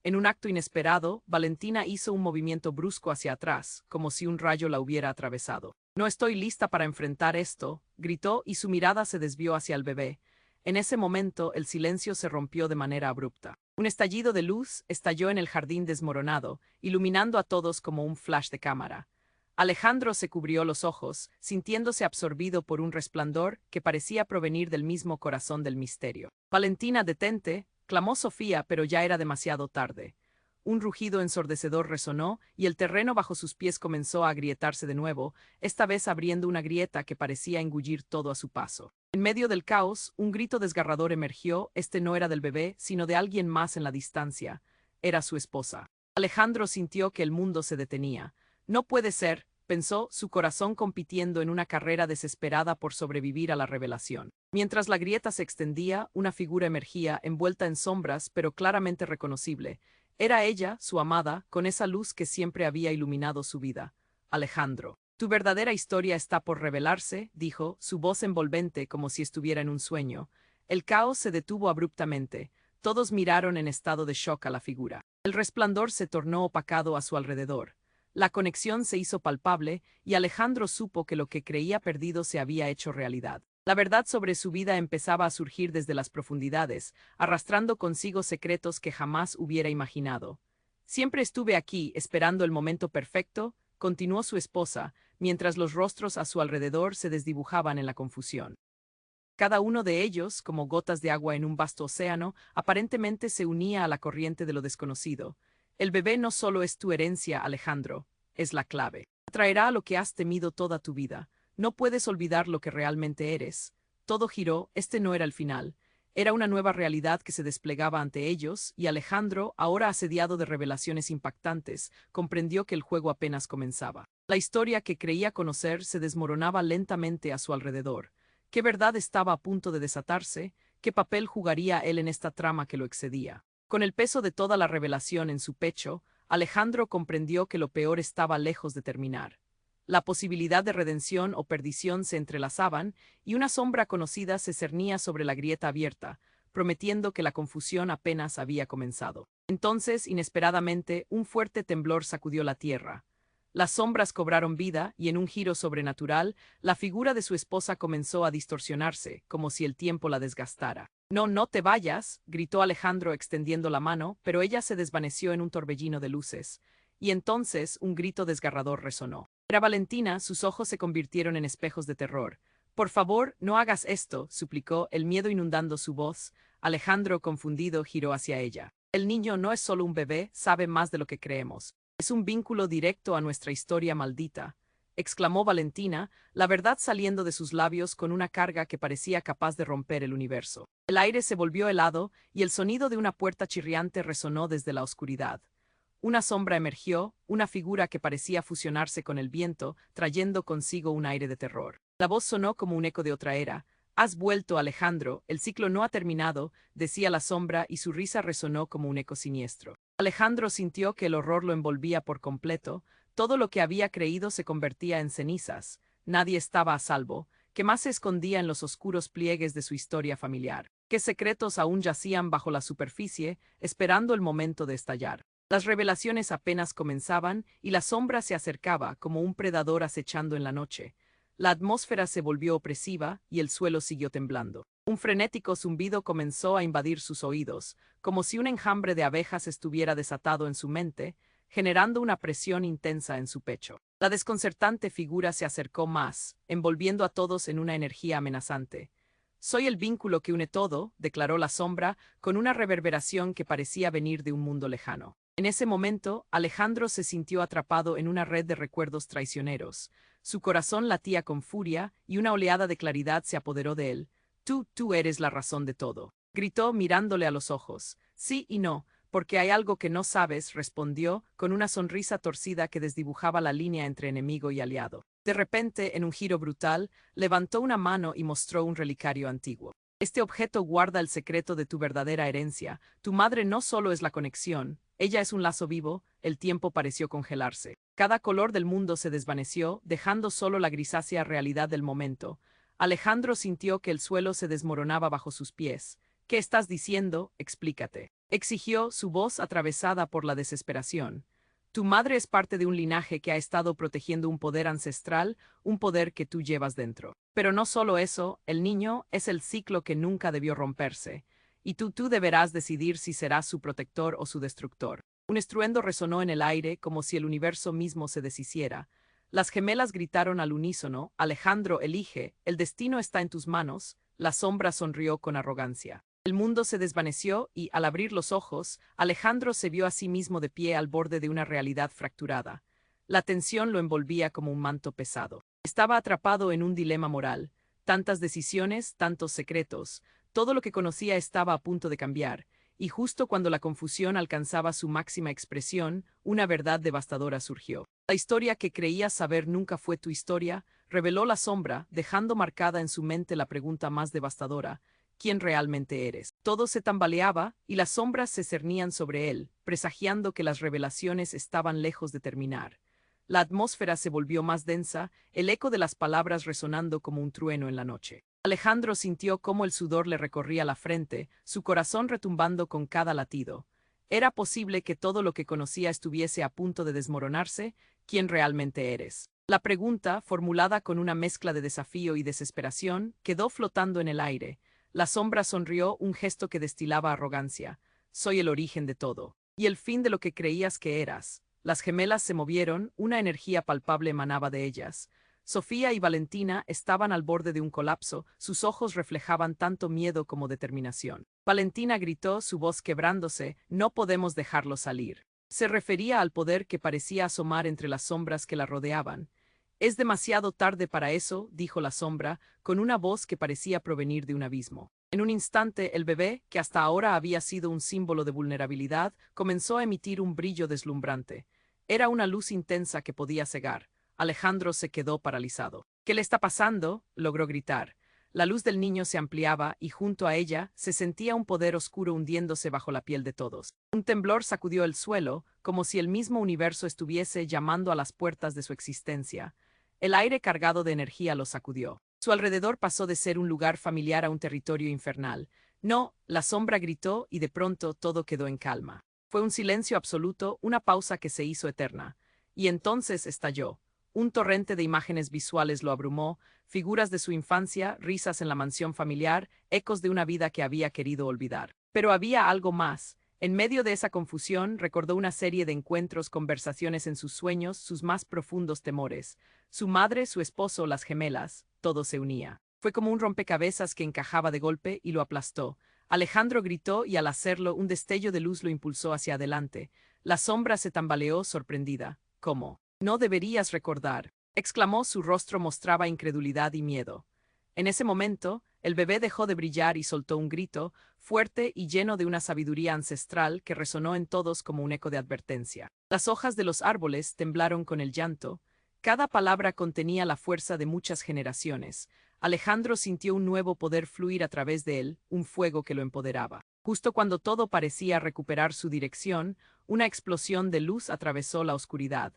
Speaker 1: En un acto inesperado, Valentina hizo un movimiento brusco hacia atrás, como si un rayo la hubiera atravesado. «No estoy lista para enfrentar esto», gritó, y su mirada se desvió hacia el bebé. En ese momento, el silencio se rompió de manera abrupta. Un estallido de luz estalló en el jardín desmoronado, iluminando a todos como un flash de cámara. Alejandro se cubrió los ojos, sintiéndose absorbido por un resplandor que parecía provenir del mismo corazón del misterio. «Valentina, detente», clamó Sofía, pero ya era demasiado tarde. Un rugido ensordecedor resonó, y el terreno bajo sus pies comenzó a agrietarse de nuevo, esta vez abriendo una grieta que parecía engullir todo a su paso. En medio del caos, un grito desgarrador emergió. Este no era del bebé, sino de alguien más en la distancia. Era su esposa. Alejandro sintió que el mundo se detenía. «No puede ser», pensó, su corazón compitiendo en una carrera desesperada por sobrevivir a la revelación. Mientras la grieta se extendía, una figura emergía, envuelta en sombras, pero claramente reconocible. Era ella, su amada, con esa luz que siempre había iluminado su vida. «Alejandro, tu verdadera historia está por revelarse», dijo, su voz envolvente como si estuviera en un sueño. El caos se detuvo abruptamente. Todos miraron en estado de shock a la figura. El resplandor se tornó opacado a su alrededor. La conexión se hizo palpable, y Alejandro supo que lo que creía perdido se había hecho realidad. La verdad sobre su vida empezaba a surgir desde las profundidades, arrastrando consigo secretos que jamás hubiera imaginado. «Siempre estuve aquí, esperando el momento perfecto», continuó su esposa, mientras los rostros a su alrededor se desdibujaban en la confusión. Cada uno de ellos, como gotas de agua en un vasto océano, aparentemente se unía a la corriente de lo desconocido. «El bebé no solo es tu herencia, Alejandro, es la clave. Traerá a lo que has temido toda tu vida. No puedes olvidar lo que realmente eres». Todo giró, este no era el final. Era una nueva realidad que se desplegaba ante ellos, y Alejandro, ahora asediado de revelaciones impactantes, comprendió que el juego apenas comenzaba. La historia que creía conocer se desmoronaba lentamente a su alrededor. ¿Qué verdad estaba a punto de desatarse? ¿Qué papel jugaría él en esta trama que lo excedía? Con el peso de toda la revelación en su pecho, Alejandro comprendió que lo peor estaba lejos de terminar. La posibilidad de redención o perdición se entrelazaban, y una sombra conocida se cernía sobre la grieta abierta, prometiendo que la confusión apenas había comenzado. Entonces, inesperadamente, un fuerte temblor sacudió la tierra. Las sombras cobraron vida, y en un giro sobrenatural, la figura de su esposa comenzó a distorsionarse, como si el tiempo la desgastara. «No te vayas», gritó Alejandro extendiendo la mano, pero ella se desvaneció en un torbellino de luces. Y entonces un grito desgarrador resonó. Era Valentina, sus ojos se convirtieron en espejos de terror. «Por favor, no hagas esto», suplicó, el miedo inundando su voz. Alejandro, confundido, giró hacia ella. «El niño no es solo un bebé, sabe más de lo que creemos. Es un vínculo directo a nuestra historia maldita», exclamó Valentina, la verdad saliendo de sus labios con una carga que parecía capaz de romper el universo. El aire se volvió helado, y el sonido de una puerta chirriante resonó desde la oscuridad. Una sombra emergió, una figura que parecía fusionarse con el viento, trayendo consigo un aire de terror. La voz sonó como un eco de otra era. Has vuelto, Alejandro, el ciclo no ha terminado, decía la sombra y su risa resonó como un eco siniestro. Alejandro sintió que el horror lo envolvía por completo, todo lo que había creído se convertía en cenizas, nadie estaba a salvo, ¿qué más se escondía en los oscuros pliegues de su historia familiar? ¿Qué secretos aún yacían bajo la superficie, esperando el momento de estallar? Las revelaciones apenas comenzaban y la sombra se acercaba como un predador acechando en la noche. La atmósfera se volvió opresiva y el suelo siguió temblando. Un frenético zumbido comenzó a invadir sus oídos, como si un enjambre de abejas estuviera desatado en su mente, generando una presión intensa en su pecho. La desconcertante figura se acercó más, envolviendo a todos en una energía amenazante. Soy el vínculo que une todo, declaró la sombra, con una reverberación que parecía venir de un mundo lejano. En ese momento, Alejandro se sintió atrapado en una red de recuerdos traicioneros. Su corazón latía con furia y una oleada de claridad se apoderó de él. Tú eres la razón de todo. Gritó mirándole a los ojos. Sí y no, porque hay algo que no sabes, respondió, con una sonrisa torcida que desdibujaba la línea entre enemigo y aliado. De repente, en un giro brutal, levantó una mano y mostró un relicario antiguo. Este objeto guarda el secreto de tu verdadera herencia. Tu madre no solo es la conexión, ella es un lazo vivo. El tiempo pareció congelarse. Cada color del mundo se desvaneció, dejando solo la grisácea realidad del momento. Alejandro sintió que el suelo se desmoronaba bajo sus pies. ¿Qué estás diciendo? Explícate. Exigió, su voz atravesada por la desesperación. Tu madre es parte de un linaje que ha estado protegiendo un poder ancestral, un poder que tú llevas dentro. Pero no solo eso, el niño es el ciclo que nunca debió romperse. Y tú deberás decidir si serás su protector o su destructor. Un estruendo resonó en el aire como si el universo mismo se deshiciera. Las gemelas gritaron al unísono, Alejandro, elige, el destino está en tus manos. La sombra sonrió con arrogancia. El mundo se desvaneció y, al abrir los ojos, Alejandro se vio a sí mismo de pie al borde de una realidad fracturada. La tensión lo envolvía como un manto pesado. Estaba atrapado en un dilema moral. Tantas decisiones, tantos secretos. Todo lo que conocía estaba a punto de cambiar, y justo cuando la confusión alcanzaba su máxima expresión, una verdad devastadora surgió. La historia que creías saber nunca fue tu historia, reveló la sombra, dejando marcada en su mente la pregunta más devastadora: ¿quién realmente eres? Todo se tambaleaba y las sombras se cernían sobre él, presagiando que las revelaciones estaban lejos de terminar. La atmósfera se volvió más densa, el eco de las palabras resonando como un trueno en la noche. Alejandro sintió cómo el sudor le recorría la frente, su corazón retumbando con cada latido. ¿Era posible que todo lo que conocía estuviese a punto de desmoronarse? ¿Quién realmente eres? La pregunta, formulada con una mezcla de desafío y desesperación, quedó flotando en el aire. La sombra sonrió, un gesto que destilaba arrogancia. Soy el origen de todo. Y el fin de lo que creías que eras. Las gemelas se movieron, una energía palpable emanaba de ellas. Sofía y Valentina estaban al borde de un colapso, sus ojos reflejaban tanto miedo como determinación. Valentina gritó, su voz quebrándose, no podemos dejarlo salir. Se refería al poder que parecía asomar entre las sombras que la rodeaban. Es demasiado tarde para eso, dijo la sombra, con una voz que parecía provenir de un abismo. En un instante, el bebé, que hasta ahora había sido un símbolo de vulnerabilidad, comenzó a emitir un brillo deslumbrante. Era una luz intensa que podía cegar. Alejandro se quedó paralizado. ¿Qué le está pasando?, logró gritar. La luz del niño se ampliaba y junto a ella se sentía un poder oscuro hundiéndose bajo la piel de todos. Un temblor sacudió el suelo, como si el mismo universo estuviese llamando a las puertas de su existencia. El aire cargado de energía lo sacudió. Su alrededor pasó de ser un lugar familiar a un territorio infernal. No, la sombra gritó y de pronto todo quedó en calma. Fue un silencio absoluto, una pausa que se hizo eterna. Y entonces estalló. Un torrente de imágenes visuales lo abrumó, figuras de su infancia, risas en la mansión familiar, ecos de una vida que había querido olvidar. Pero había algo más. En medio de esa confusión, recordó una serie de encuentros, conversaciones en sus sueños, sus más profundos temores. Su madre, su esposo, las gemelas, todo se unía. Fue como un rompecabezas que encajaba de golpe y lo aplastó. Alejandro gritó y al hacerlo un destello de luz lo impulsó hacia adelante. La sombra se tambaleó sorprendida. ¿Cómo? No deberías recordar, exclamó, su rostro mostraba incredulidad y miedo. En ese momento, el bebé dejó de brillar y soltó un grito, fuerte y lleno de una sabiduría ancestral que resonó en todos como un eco de advertencia. Las hojas de los árboles temblaron con el llanto. Cada palabra contenía la fuerza de muchas generaciones. Alejandro sintió un nuevo poder fluir a través de él, un fuego que lo empoderaba. Justo cuando todo parecía recuperar su dirección, una explosión de luz atravesó la oscuridad.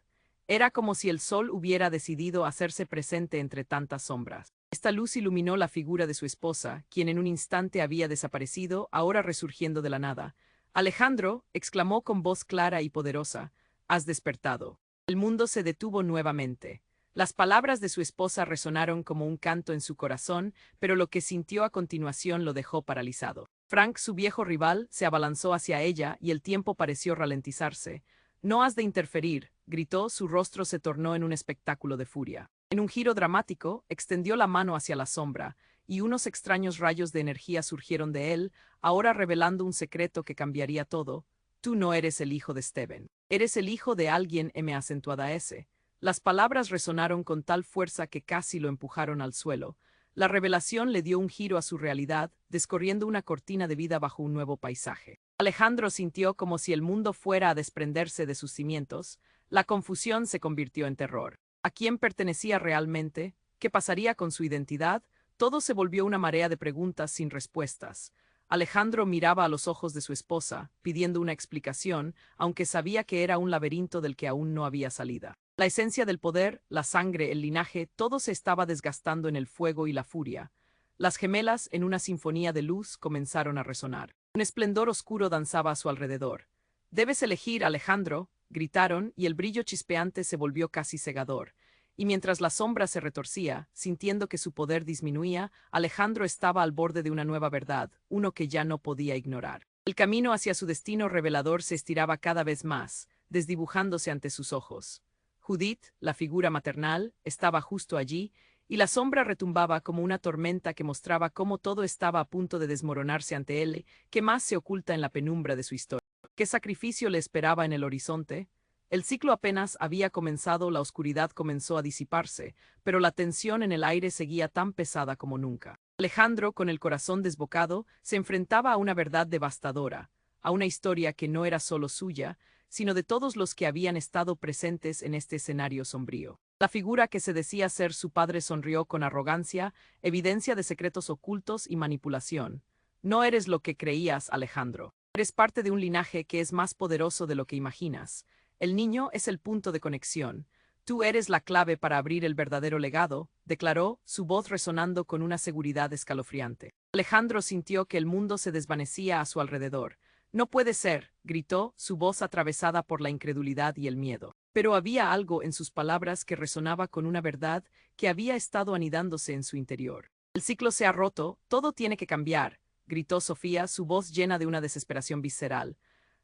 Speaker 1: Era como si el sol hubiera decidido hacerse presente entre tantas sombras. Esta luz iluminó la figura de su esposa, quien en un instante había desaparecido, ahora resurgiendo de la nada. Alejandro, exclamó con voz clara y poderosa, has despertado. El mundo se detuvo nuevamente. Las palabras de su esposa resonaron como un canto en su corazón, pero lo que sintió a continuación lo dejó paralizado. Frank, su viejo rival, se abalanzó hacia ella y el tiempo pareció ralentizarse. No has de interferir, gritó, su rostro se tornó en un espectáculo de furia. En un giro dramático, extendió la mano hacia la sombra, y unos extraños rayos de energía surgieron de él, ahora revelando un secreto que cambiaría todo. Tú no eres el hijo de Steven. Eres el hijo de alguien M. Las palabras resonaron con tal fuerza que casi lo empujaron al suelo. La revelación le dio un giro a su realidad, descorriendo una cortina de vida bajo un nuevo paisaje. Alejandro sintió como si el mundo fuera a desprenderse de sus cimientos. La confusión se convirtió en terror. ¿A quién pertenecía realmente? ¿Qué pasaría con su identidad? Todo se volvió una marea de preguntas sin respuestas. Alejandro miraba a los ojos de su esposa, pidiendo una explicación, aunque sabía que era un laberinto del que aún no había salida. La esencia del poder, la sangre, el linaje, todo se estaba desgastando en el fuego y la furia. Las gemelas, en una sinfonía de luz, comenzaron a resonar. Un esplendor oscuro danzaba a su alrededor. Debes elegir, Alejandro, gritaron, y el brillo chispeante se volvió casi cegador. Y mientras la sombra se retorcía, sintiendo que su poder disminuía, Alejandro estaba al borde de una nueva verdad, uno que ya no podía ignorar. El camino hacia su destino revelador se estiraba cada vez más, desdibujándose ante sus ojos. Judith, la figura maternal, estaba justo allí, y la sombra retumbaba como una tormenta que mostraba cómo todo estaba a punto de desmoronarse ante él, que más se oculta en la penumbra de su historia. ¿Qué sacrificio le esperaba en el horizonte? El ciclo apenas había comenzado, la oscuridad comenzó a disiparse, pero la tensión en el aire seguía tan pesada como nunca. Alejandro, con el corazón desbocado, se enfrentaba a una verdad devastadora, a una historia que no era solo suya, sino de todos los que habían estado presentes en este escenario sombrío. La figura que se decía ser su padre sonrió con arrogancia, evidencia de secretos ocultos y manipulación. No eres lo que creías, Alejandro. Eres parte de un linaje que es más poderoso de lo que imaginas. El niño es el punto de conexión. Tú eres la clave para abrir el verdadero legado, declaró, su voz resonando con una seguridad escalofriante. Alejandro sintió que el mundo se desvanecía a su alrededor. No puede ser, gritó, su voz atravesada por la incredulidad y el miedo. Pero había algo en sus palabras que resonaba con una verdad que había estado anidándose en su interior. El ciclo se ha roto, todo tiene que cambiar, gritó Sofía, su voz llena de una desesperación visceral.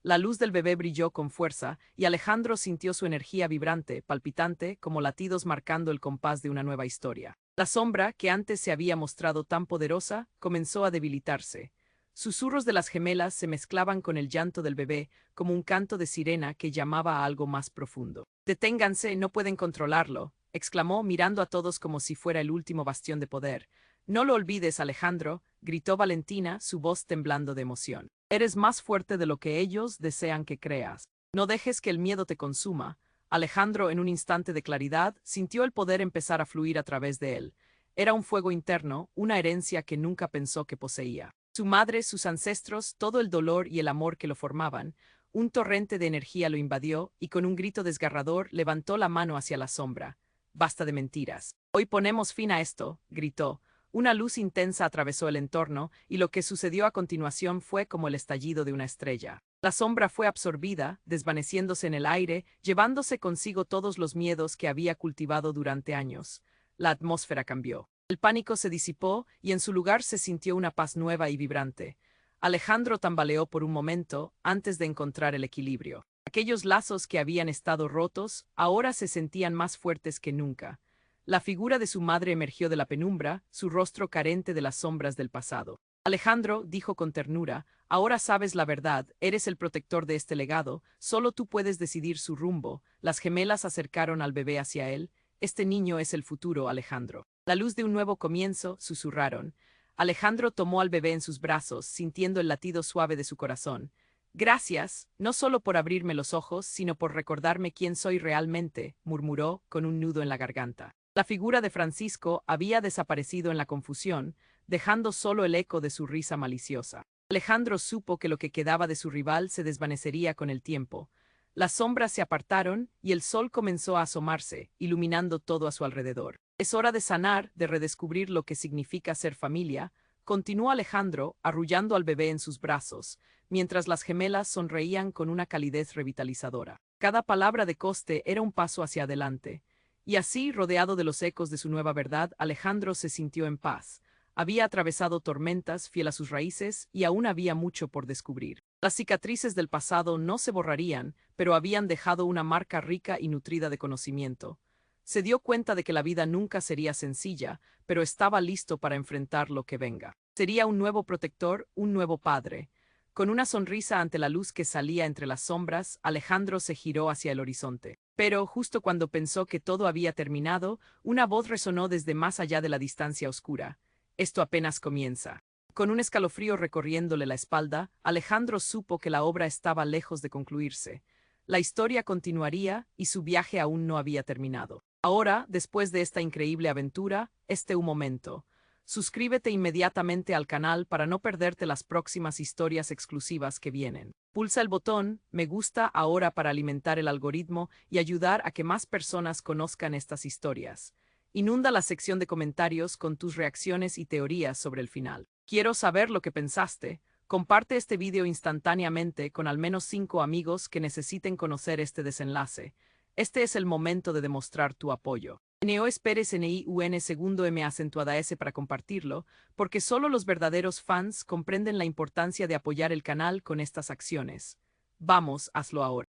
Speaker 1: La luz del bebé brilló con fuerza, y Alejandro sintió su energía vibrante, palpitante, como latidos marcando el compás de una nueva historia. La sombra, que antes se había mostrado tan poderosa, comenzó a debilitarse. Susurros de las gemelas se mezclaban con el llanto del bebé, como un canto de sirena que llamaba a algo más profundo. «Deténganse, no pueden controlarlo», exclamó, mirando a todos como si fuera el último bastión de poder. «No lo olvides, Alejandro», gritó Valentina, su voz temblando de emoción. «Eres más fuerte de lo que ellos desean que creas. No dejes que el miedo te consuma». Alejandro, en un instante de claridad, sintió el poder empezar a fluir a través de él. Era un fuego interno, una herencia que nunca pensó que poseía. Su madre, sus ancestros, todo el dolor y el amor que lo formaban, un torrente de energía lo invadió y con un grito desgarrador levantó la mano hacia la sombra. «Basta de mentiras. Hoy ponemos fin a esto», gritó. Una luz intensa atravesó el entorno y lo que sucedió a continuación fue como el estallido de una estrella. La sombra fue absorbida, desvaneciéndose en el aire, llevándose consigo todos los miedos que había cultivado durante años. La atmósfera cambió. El pánico se disipó y en su lugar se sintió una paz nueva y vibrante. Alejandro tambaleó por un momento antes de encontrar el equilibrio. Aquellos lazos que habían estado rotos ahora se sentían más fuertes que nunca. La figura de su madre emergió de la penumbra, su rostro carente de las sombras del pasado. «Alejandro», dijo con ternura, «ahora sabes la verdad, eres el protector de este legado, solo tú puedes decidir su rumbo». Las gemelas acercaron al bebé hacia él. «Este niño es el futuro, Alejandro. La luz de un nuevo comienzo», susurraron. Alejandro tomó al bebé en sus brazos, sintiendo el latido suave de su corazón. «Gracias, no solo por abrirme los ojos, sino por recordarme quién soy realmente», murmuró, con un nudo en la garganta. La figura de Francisco había desaparecido en la confusión, dejando solo el eco de su risa maliciosa. Alejandro supo que lo que quedaba de su rival se desvanecería con el tiempo. Las sombras se apartaron y el sol comenzó a asomarse, iluminando todo a su alrededor. Es hora de sanar, de redescubrir lo que significa ser familia, continuó Alejandro, arrullando al bebé en sus brazos, mientras las gemelas sonreían con una calidez revitalizadora. Cada palabra de Coste era un paso hacia adelante. Y así, rodeado de los ecos de su nueva verdad, Alejandro se sintió en paz. Había atravesado tormentas, fiel a sus raíces, y aún había mucho por descubrir. Las cicatrices del pasado no se borrarían, pero habían dejado una marca rica y nutrida de conocimiento. Se dio cuenta de que la vida nunca sería sencilla, pero estaba listo para enfrentar lo que venga. Sería un nuevo protector, un nuevo padre. Con una sonrisa ante la luz que salía entre las sombras, Alejandro se giró hacia el horizonte. Pero, justo cuando pensó que todo había terminado, una voz resonó desde más allá de la distancia oscura. Esto apenas comienza. Con un escalofrío recorriéndole la espalda, Alejandro supo que la obra estaba lejos de concluirse. La historia continuaría y su viaje aún no había terminado. Ahora, después de esta increíble aventura, un momento. Suscríbete inmediatamente al canal para no perderte las próximas historias exclusivas que vienen. Pulsa el botón me gusta ahora para alimentar el algoritmo y ayudar a que más personas conozcan estas historias. Inunda la sección de comentarios con tus reacciones y teorías sobre el final. Quiero saber lo que pensaste. Comparte este video instantáneamente con al menos 5 amigos que necesiten conocer este desenlace. Este es el momento de demostrar tu apoyo. Neo esperes NIUN segundo M acentuada S para compartirlo, porque solo los verdaderos fans comprenden la importancia de apoyar el canal con estas acciones. Vamos, hazlo ahora.